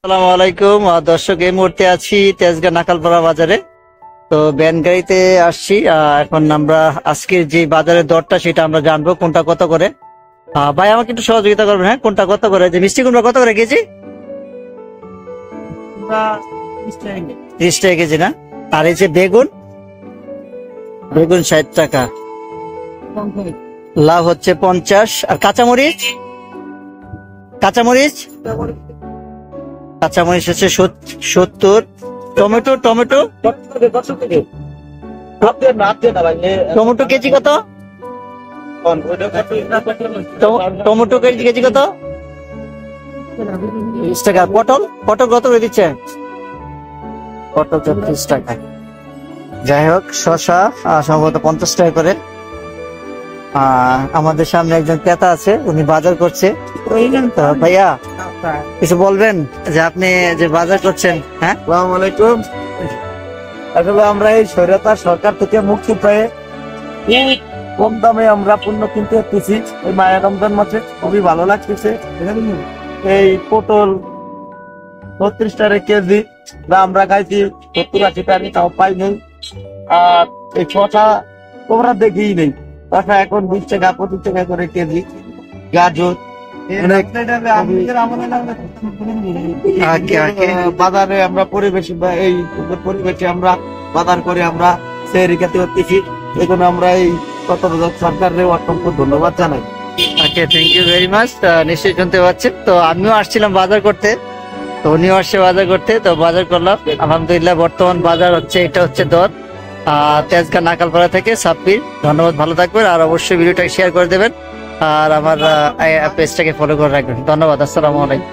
আসসালামু আলাইকুম দর্শক, এই মুহূর্তে আছি তেজগাঁ নাকালপাড়া বাজারে। তো ভ্যান গাড়িতে আসছি। এখন আমরা আজকের যে বাজারের দরটা সেটা আমরা জানবো, কোনটা কত করে। ভাই আমাকে একটু সহযোগিতা করবেন। হ্যাঁ, কোনটা কত করে? যে মিষ্টি কুমড়া কত করে কেজি? 30 টাকা কেজি না? আর এই যে বেগুন, বেগুন 60 টাকা, লাউ হচ্ছে 50, আর কাঁচামরিচ, কাঁচামরিচ কাঁচামরিচ হচ্ছে 70। টমেটো, টমেটো টমেটো কেজি কত? টমেটো কেজি কত? 30 টাকা। পটল, পটল কত করে দিচ্ছে? পটল 30 টাকা। যাই হোক, শসা সম্ভবত 50 টাকা করে। আমাদের সামনে একজন ক্রেতা আছে, উনি বাজার করছে। ভাইয়া কিছু বলবেন যে আপনি যে বাজার করছেন? হ্যাঁ, আসসালামু আলাইকুম। আসলে আমরা এই স্বৈরাচার সরকার থেকে মুক্তি পেয়ে কম দামে আমরা পণ্য কিনতে পারতেছি। এই মায়া রমজান মাসে খুবই ভালো লাগতেছে। এই পটল 36 টাকা কেজি, আমরা খাইছি 70-80 টাকা, তাও পাই নেই। আর এই শসা তোমরা দেখিই নেই, শসা এখন 20 টাকা 25 টাকা করে কেজি। গাজর বাজারে আমরা পরিবেশ এই পরিবেশে আমরা বাজার করে আমরা সেহরি খেতে পারতেছি। এখন আমরা এই তত্ত্বাবধায়ক সরকারের অসংখ্য ধন্যবাদ জানাই। ওকে, থ্যাংক ইউ ভেরি মাচ। নিশ্চয়ই শুনতে পাচ্ছেন। তো আমিও আসছিলাম বাজার করতে, তো উনিও আসছে বাজার করতে, তো বাজার করলাম। আলহামদুলিল্লাহ, বর্তমান বাজার হচ্ছে, এটা হচ্ছে দর তেজগাঁ নাকালপাড়া থেকে সাব্বির। ধন্যবাদ, ভালো থাকবেন, আর অবশ্যই ভিডিওটা শেয়ার করে দেবেন, আর আমার পেজটাকে ফলো করে রাখবেন। ধন্যবাদ, আসসালামু আলাইকুম।